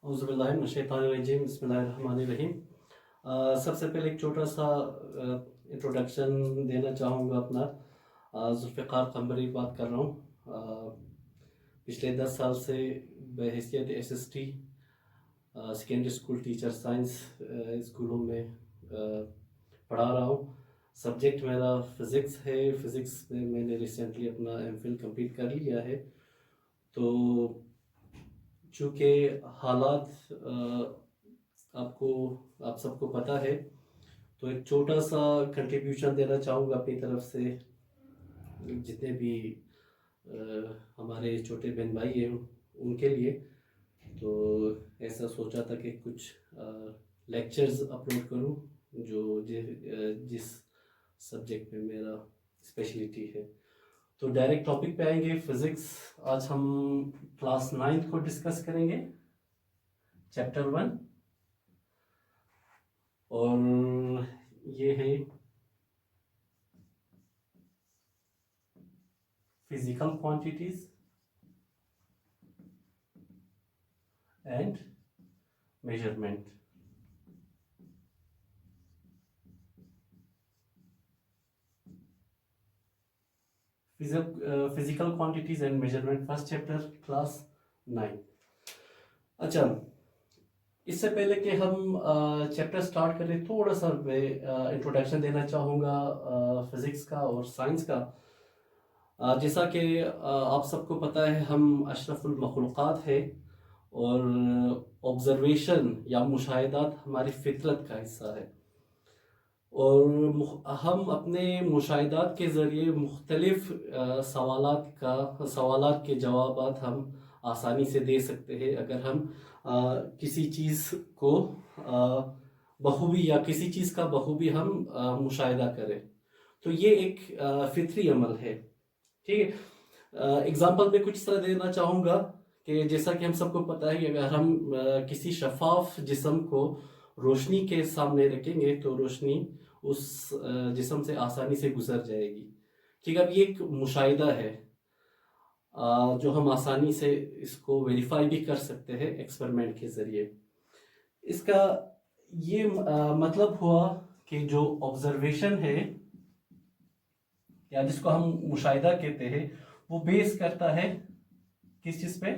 औज़ुबिल्लाहिमिनश्शैतानिर्रजीम बिस्मिल्लाहिर्रहमानिर्रहीम। सबसे पहले एक छोटा सा इंट्रोडक्शन देना चाहूँगा अपना। ज़ुल्फ़िकार क़म्बरी बात कर रहा हूँ। पिछले 10 साल से बहैसियत SST secondary school teacher science स्कूलों में पढ़ा रहा हूँ। सब्जेक्ट मेरा फ़िज़िक्स है। फ़िज़िक्स में मैंने रिसेंटली अपना एमफ़िल कंप्लीट कर लिया है। तो चूँकि हालात आप सबको पता है, तो एक छोटा सा कंट्रीब्यूशन देना चाहूँगा अपनी तरफ से। जितने भी हमारे छोटे बहन भाई हैं उनके लिए, तो ऐसा सोचा था कि कुछ लेक्चर्स अपलोड करूँ जो जिस सब्जेक्ट में मेरा स्पेशलिटी है। तो डायरेक्ट टॉपिक पे आएंगे, फिज़िक्स। आज हम क्लास 9 को डिस्कस करेंगे, चैप्टर 1। और ये है physical quantities and measurement. Physical quantities and measurement, first chapter, class 9। अच्छा, इससे पहले कि हम चैप्टर स्टार्ट करें, थोड़ा सा मैं इंट्रोडक्शन देना चाहूँगा फिज़िक्स का और साइंस का। जैसा कि आप सबको पता है, हम अशरफुल मखलूक़ात है और ऑब्ज़र्वेशन या मुशाहिदात हमारी फितरत का हिस्सा है। और हम अपने मुशाहिदात के ज़रिए मुख्तलिफ सवालात के जवाबात हम आसानी से दे सकते हैं, अगर हम किसी चीज़ को बखूबी या किसी चीज़ का बखूबी हम मुशाहिदा करें। तो ये एक फितरी अमल है, ठीक है। एग्ज़ाम्पल में कुछ तरह देना चाहूँगा कि जैसा कि हम सबको पता है कि अगर हम किसी शफाफ जिस्म को रोशनी के सामने रखेंगे तो रोशनी उस जिस्म से आसानी से गुजर जाएगी, ठीक है। अब ये एक मुशाहिदा है जो हम आसानी से इसको वेरीफाई भी कर सकते हैं एक्सपेरिमेंट के ज़रिए। इसका ये मतलब हुआ कि जो ऑब्जर्वेशन है या जिसको हम मुशाहिदा कहते हैं, वो बेस करता है किस चीज़ पे?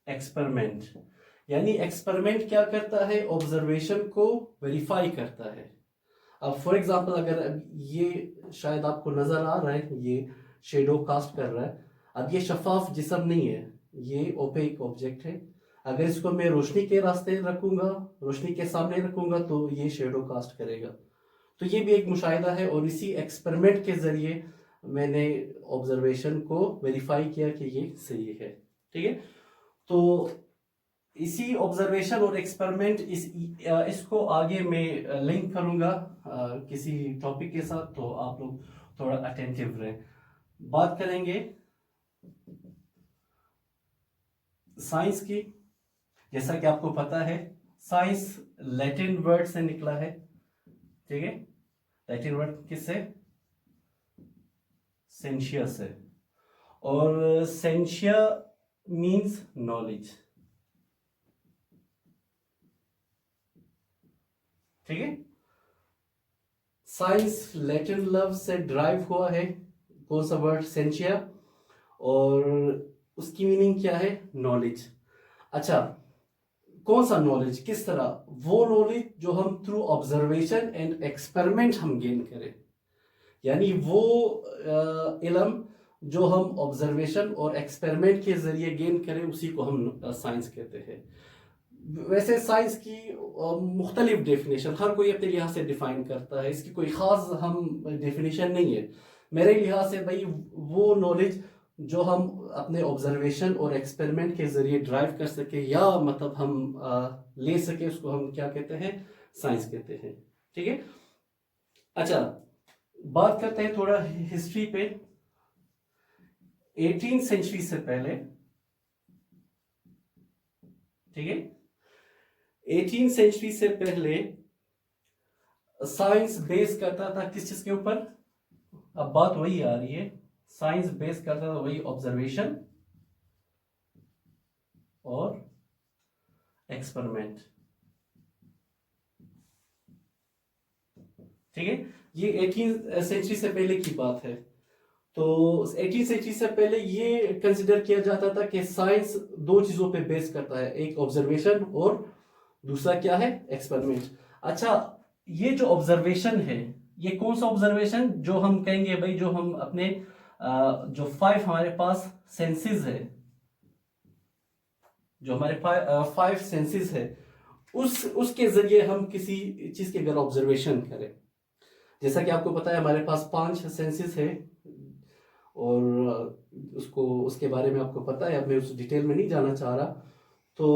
एक्सपेरिमेंट। यानी एक्सपेरिमेंट क्या करता है? ऑब्जर्वेशन को वेरीफाई करता है। अब फॉर एग्जांपल, अगर ये शायद आपको नजर आ रहा है, ये शेडो कास्ट कर रहा है। अब ये शफाफ जिस्म नहीं है, ये ओपेक ऑब्जेक्ट है। अगर इसको मैं रोशनी के रास्ते रखूंगा, रोशनी के सामने रखूंगा, तो ये शेडो कास्ट करेगा। तो ये भी एक मुशाहिदा है और इसी एक्सपेरिमेंट के जरिए मैंने ऑब्जर्वेशन को वेरीफाई किया कि ये सही है, ठीक है। तो इसी ऑब्जर्वेशन और एक्सपेरिमेंट इसको आगे मैं लिंक करूंगा किसी टॉपिक के साथ, तो आप लोग थोड़ा अटेंटिव रहें। बात करेंगे साइंस की। जैसा कि आपको पता है, साइंस लैटिन वर्ड से निकला है, ठीक है। लैटिन वर्ड किससे? सेंशिया से। और सेंशिया मींस नॉलेज, ठीक है। साइंस लैटिन लफ्ज से ड्राइव हुआ है, कौन सा वर्ड? सेंशिया। और उसकी मीनिंग क्या है? नॉलेज। अच्छा, कौन सा नॉलेज? किस तरह? वो नॉलेज जो हम थ्रू ऑब्जर्वेशन एंड एक्सपेरिमेंट हम गेन करें, यानी वो इल्म जो हम ऑब्जर्वेशन और एक्सपेरिमेंट के जरिए गेन करें, उसी को हम साइंस कहते हैं। वैसे साइंस की मुख्तलिफ डेफिनेशन हर कोई अपने लिहाज से डिफाइन करता है, इसकी कोई ख़ास हम डेफिनेशन नहीं है। मेरे लिहाज से भाई, वो नॉलेज जो हम अपने ऑब्जर्वेशन और एक्सपेरिमेंट के ज़रिए ड्राइव कर सके या मतलब हम ले सके, उसको हम क्या कहते हैं? साइंस कहते हैं, ठीक है। अच्छा, बात करते हैं थोड़ा हिस्ट्री पे। 18th सेंचुरी से पहले, ठीक है, 18th सेंचुरी से पहले साइंस बेस करता था किस चीज के ऊपर? अब बात वही आ रही है, साइंस बेस करता था वही ऑब्जर्वेशन और एक्सपेरिमेंट। ठीक है, ये 18th सेंचुरी से पहले की बात है। तो 18th सेंचुरी से पहले ये कंसिडर किया जाता था कि साइंस दो चीजों पे बेस करता है, एक ऑब्जर्वेशन और दूसरा क्या है, एक्सपेरिमेंट। अच्छा, ये जो ऑब्जर्वेशन है, ये कौन सा ऑब्जर्वेशन, जो हम कहेंगे भाई, जो हम अपने जो 5 हमारे पास सेंसेस है, जो हमारे 5 सेंसेस है, उसके जरिए हम किसी चीज के अगर ऑब्जर्वेशन करें, जैसा कि आपको पता है हमारे पास 5 सेंसेस है, और उसको उसके बारे में आपको पता है, अब मैं उस डिटेल में नहीं जाना चाह रहा। तो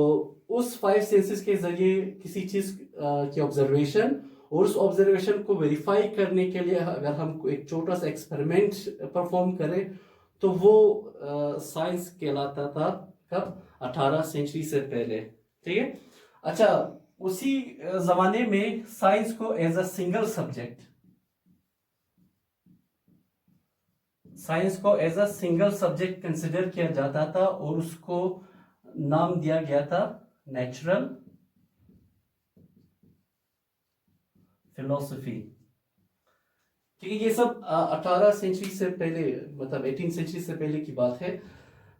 उस 5 सेंसेस के जरिए किसी चीज की ऑब्जर्वेशन, और उस ऑब्जर्वेशन को वेरीफाई करने के लिए अगर हम एक छोटा सा एक्सपेरिमेंट परफॉर्म करें, तो वो साइंस कहलाता था। कब? 18 सेंचुरी से पहले। ठीक है। अच्छा, उसी जमाने में साइंस को as a single subject, science को as a single subject consider किया जाता था, और उसको नाम दिया गया था नेचुरल फिलोसफी। ठीक है, ये सब 18 सेंचुरी से पहले, मतलब 18 सेंचुरी से पहले की बात है,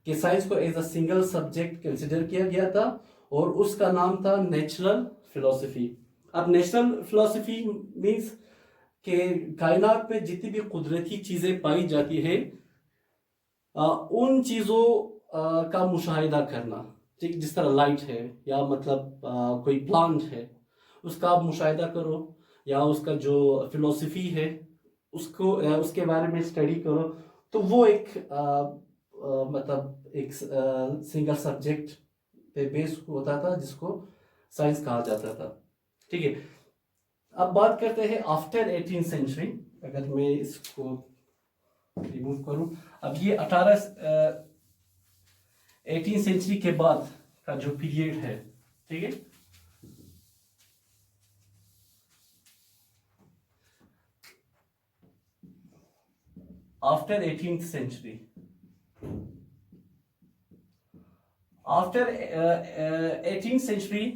कि साइंस को as a single subject consider किया गया था, और उसका नाम था नेचुरल फिलोसफी। अब नेचुरल फिलोसफी मींस कि कायनात में जितनी भी कुदरती चीजें पाई जाती है, उन चीजों का मुशाहिदा करना। ठीक, जिस तरह लाइट है, या मतलब कोई प्लांट है, उसका आप मुशाहिदा करो, या उसका जो फिलोसफी है उसको उसके बारे में स्टडी करो, तो वो एक मतलब एक सिंगल सब्जेक्ट पे बेस होता था, जिसको साइंस कहा जाता था। ठीक है, अब बात करते हैं आफ्टर 18 सेंचुरी। अगर मैं इसको रिमूव करूं, अब ये 18 सेंचुरी के बाद का जो पीरियड है, ठीक है, after 18th century, after 18th century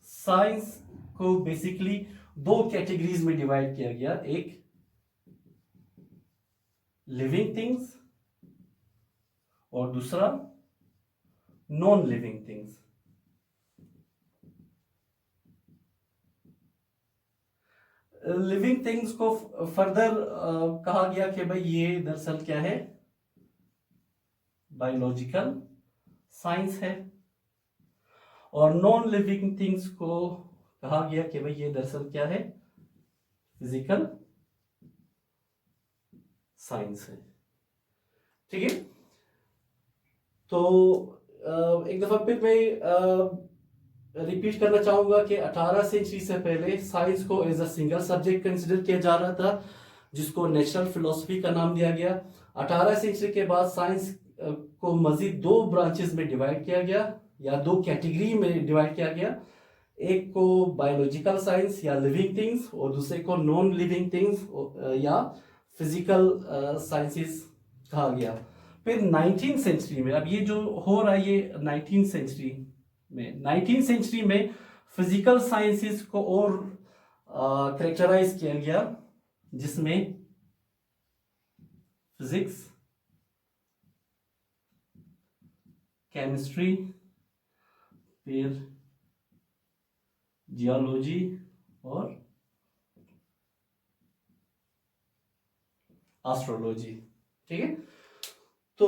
science को बेसिकली 2 कैटेगरीज में डिवाइड किया गया। एक लिविंग थिंग्स, और दूसरा non living things. Living things को फर्दर कहा गया कि भाई ये दरअसल क्या है, बायोलॉजिकल साइंस है, और नॉन लिविंग थिंग्स को कहा गया कि भाई ये दरअसल क्या है, फिजिकल साइंस है। ठीक है, तो एक दफा फिर मैं रिपीट करना चाहूंगा कि 18 सेंचुरी से पहले साइंस को as a single subject consider किया जा रहा था, जिसको नेचुरल फिलोसफी का नाम दिया गया। 18 सेंचुरी के बाद साइंस को मजीद 2 ब्रांचेस में डिवाइड किया गया, या 2 कैटेगरी में डिवाइड किया गया। एक को बायोलॉजिकल साइंस या लिविंग थिंग्स, और दूसरे को नॉन लिविंग थिंग्स या फिजिकल साइंसेस कहा गया। फिर 19th सेंचुरी में, अब ये जो हो रहा है ये 19th सेंचुरी में, 19th सेंचुरी में फिजिकल साइंसेस को और करेक्टराइज किया गया, जिसमें फिजिक्स, केमिस्ट्री, फिर जियोलॉजी और एस्ट्रोलॉजी। ठीक है, तो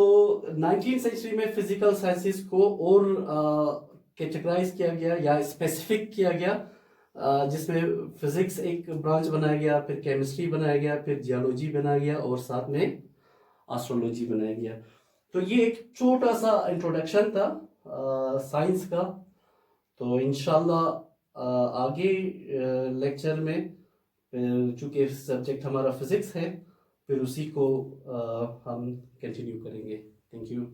19th सेंचुरी में फिजिकल साइंसेस को और कैटेगराइज किया गया या स्पेसिफिक किया गया, जिसमें फिजिक्स एक ब्रांच बनाया गया, फिर केमिस्ट्री बनाया गया, फिर जियोलॉजी बनाया गया, और साथ में एस्ट्रोलॉजी बनाया गया। तो ये एक छोटा सा इंट्रोडक्शन था साइंस का। तो इंशाल्लाह आगे लेक्चर में, चूंकि सब्जेक्ट हमारा फिजिक्स है, फिर उसी को हम कंटिन्यू करेंगे। Thank you.